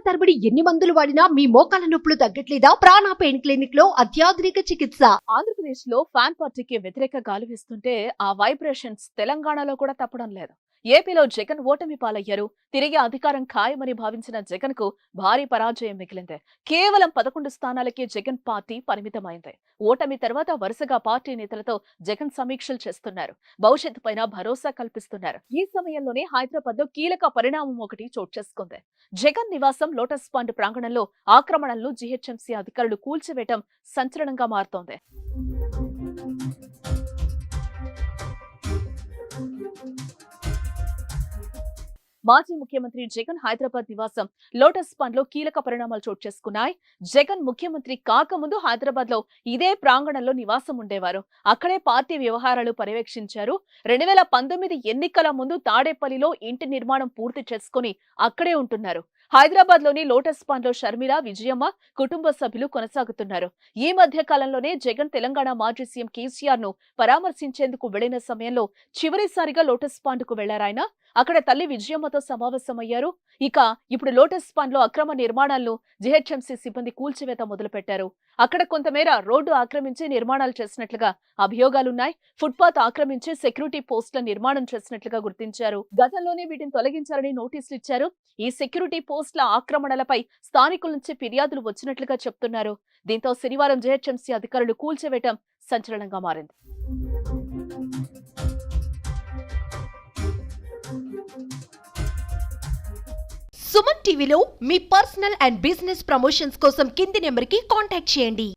తరబడి ఎన్ని మందులు వాడినా మీ మోకాల నొప్పులు తగ్గట్లేదా? ప్రాణ పెయిన్ క్లినిక్ లో అత్యాధునిక చికిత్స. ఆంధ్రప్రదేశ్ లో ఫ్యాన్ పార్టీకి వ్యతిరేక గాలి వీస్తుంటే ఆ వైబ్రేషన్స్ తెలంగాణలో కూడా తప్పడం లేదు. ఏపీలో జగన్ ఓటమి పాలయ్యారు. తిరిగి అధికారం ఖాయమని భావించిన జగన్ కు భారీ పరాజయం మిగిలింది. కేవలం 11 స్థానాలకే జగన్ పార్టీ పరిమితమైంది. ఓటమి తర్వాత వరుసగా పార్టీ నేతలతో జగన్ సమీక్షలు చేస్తున్నారు. భవిష్యత్తు పైన భరోసా కల్పిస్తున్నారు. ఈ సమయంలోనే హైదరాబాద్ లో కీలక పరిణామం ఒకటి చోటు చేసుకుంది. జగన్ నివాసం లోటస్ పాండ్ ప్రాంగణంలో ఆక్రమణలను జీహెచ్ఎంసీ అధికారులు కూల్చివేయటం సంచలనంగా మారుతోంది. మాజీ ముఖ్యమంత్రి జగన్ హైదరాబాద్ నివాసం లోటస్ పాండ్ లో కీలక పరిణామాలు చోటు చేసుకున్నాయి. జగన్ ముఖ్యమంత్రి కాకముందు హైదరాబాద్ లో ఇదే ప్రాంగణంలో నివాసం ఉండేవారు. అక్కడే పార్టీ వ్యవహారాలు పర్యవేక్షించారు. 2019 ఎన్నికల ముందు తాడేపల్లిలో ఇంటి నిర్మాణం పూర్తి చేసుకుని అక్కడే ఉంటున్నారు. హైదరాబాద్ లోని లోటస్ పాండ్ లో షర్మిల, విజయమ్మ కుటుంబ సభ్యులు కొనసాగుతున్నారు. ఈ మధ్య కాలంలోనే జగన్ తెలంగాణ మాజీ సీఎం కేసీఆర్ ను పరామర్శించేందుకు వెళ్లిన సమయంలో చివరిసారిగా లోటస్ పాండ్ కు వెళ్లారాయన. అక్కడ తల్లి విజయమ్మతో సమావేశమయ్యారు. ఇక ఇప్పుడు లోటస్ పాండ్ లో అక్రమ నిర్మాణాలను జీహెచ్ఎంసీ సిబ్బంది కూల్చివేత మొదలుపెట్టారు. అక్కడ కొంతమేర రోడ్డు ఆక్రమించి నిర్మాణాలు చేసినట్లుగా అభియోగాలున్నాయి. ఫుట్పాత్ ఆక్రమించి సెక్యూరిటీ పోస్టుల నిర్మాణం చేసినట్లుగా గుర్తించారు. గతంలోనే వీటిని తొలగించాలని నోటీసులు ఇచ్చారు. ఈ సెక్యూరిటీ పోస్టుల ఆక్రమణలపై స్థానికుల నుంచి ఫిర్యాదులు వచ్చినట్లుగా చెప్తున్నారు. దీంతో శనివారం జీహెచ్ఎంసీ అధికారులు కూల్చివేయటం సంచలనంగా మారింది. సుమన్ టీవీలో మీ పర్సనల్ అండ్ బిజినెస్ ప్రమోషన్స్ కోసం కింది నెంబర్కి కాంటాక్ట్ చేయండి.